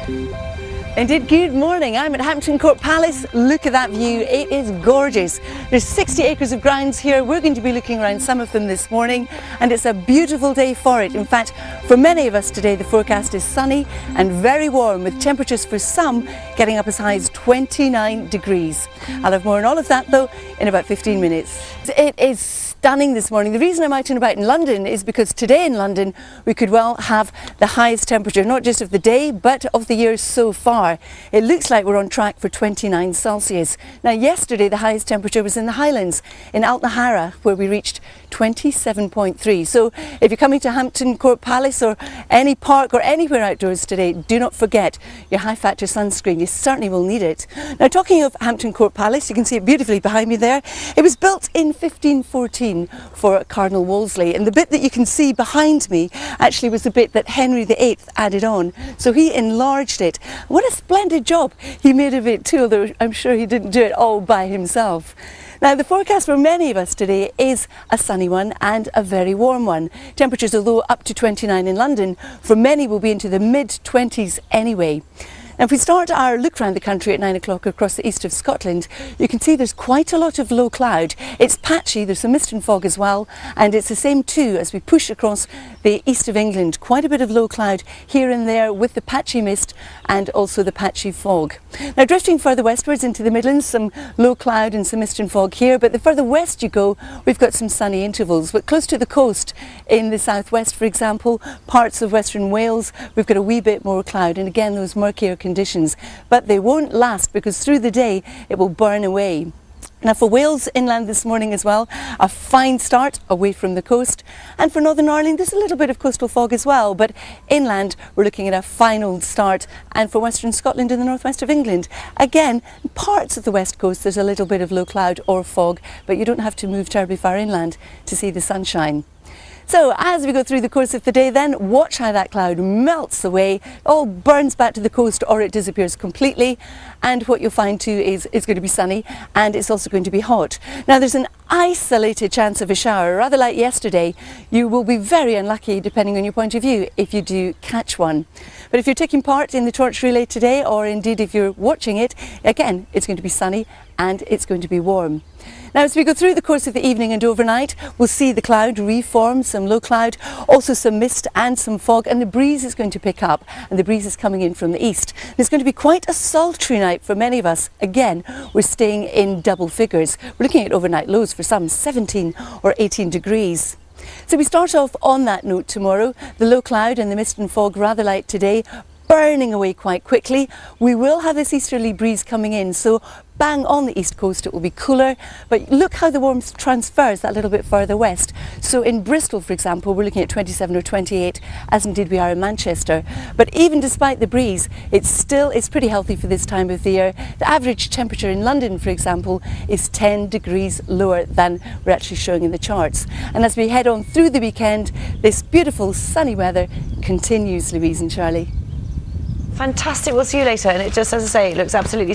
Indeed, good morning. I'm at Hampton Court Palace. Look at that view. It is gorgeous. There's 60 acres of grounds here. We're going to be looking around some of them this morning, and it's a beautiful day for it. In fact, for many of us today, the forecast is sunny and very warm, with temperatures for some getting up as high as 29 degrees. I'll have more on all of that, though, in about 15 minutes. It is stunning this morning. The reason I'm out and about in London is because today in London we could well have the highest temperature, not just of the day but of the year so far. It looks like we're on track for 29 Celsius. Now yesterday the highest temperature was in the Highlands, in Altnahara, where we reached 27.3. So if you're coming to Hampton Court Palace or any park or anywhere outdoors today, do not forget your high factor sunscreen. You certainly will need it. Now, talking of Hampton Court Palace, you can see it beautifully behind me there. It was built in 1514 for Cardinal Wolsey, and the bit that you can see behind me actually was the bit that Henry VIII added on. So he enlarged it. What a splendid job he made of it too, although I'm sure he didn't do it all by himself. Now, the forecast for many of us today is a sunny one and a very warm one. Temperatures, although up to 29 in London, for many will be into the mid-20s anyway. Now, if we start our look around the country at 9 o'clock across the east of Scotland, you can see there's quite a lot of low cloud. It's patchy, there's some mist and fog as well, and it's the same too as we push across the east of England. Quite a bit of low cloud here and there with the patchy mist and also the patchy fog. Now, drifting further westwards into the Midlands, some low cloud and some mist and fog here, but the further west you go, we've got some sunny intervals. But close to the coast, in the southwest, for example, parts of western Wales, we've got a wee bit more cloud, and again those murkier conditions, but they won't last because through the day it will burn away. Now, for Wales inland this morning as well, a fine start away from the coast, and for Northern Ireland there's a little bit of coastal fog as well, but inland we're looking at a fine old start. And for Western Scotland and the northwest of England, again, parts of the west coast there's a little bit of low cloud or fog, but you don't have to move terribly far inland to see the sunshine. So as we go through the course of the day then, watch how that cloud melts away, all burns back to the coast or it disappears completely, and what you'll find too is it's going to be sunny and it's also going to be hot. Now, there's an isolated chance of a shower, rather like yesterday. You will be very unlucky, depending on your point of view, if you do catch one. But if you're taking part in the torch relay today, or indeed if you're watching it, again, it's going to be sunny and it's going to be warm. Now, as we go through the course of the evening and overnight, we'll see the cloud reform, some low cloud, also some mist and some fog, and the breeze is going to pick up, and the breeze is coming in from the east. It's going to be quite a sultry night for many of us. Again, we're staying in double figures. We're looking at overnight lows for some 17 or 18 degrees. So we start off on that note tomorrow. The low cloud and the mist and fog rather light today, burning away quite quickly. We will have this easterly breeze coming in, so bang on the east coast it will be cooler, but look how the warmth transfers that little bit further west. So in Bristol, for example, we're looking at 27 or 28, as indeed we are in Manchester. But even despite the breeze, it's pretty healthy for this time of the year. The average temperature in London, for example, is 10 degrees lower than we're actually showing in the charts. And as we head on through the weekend, this beautiful sunny weather continues, Louise and Charlie. Fantastic. We'll see you later. And it just, as I say, it looks absolutely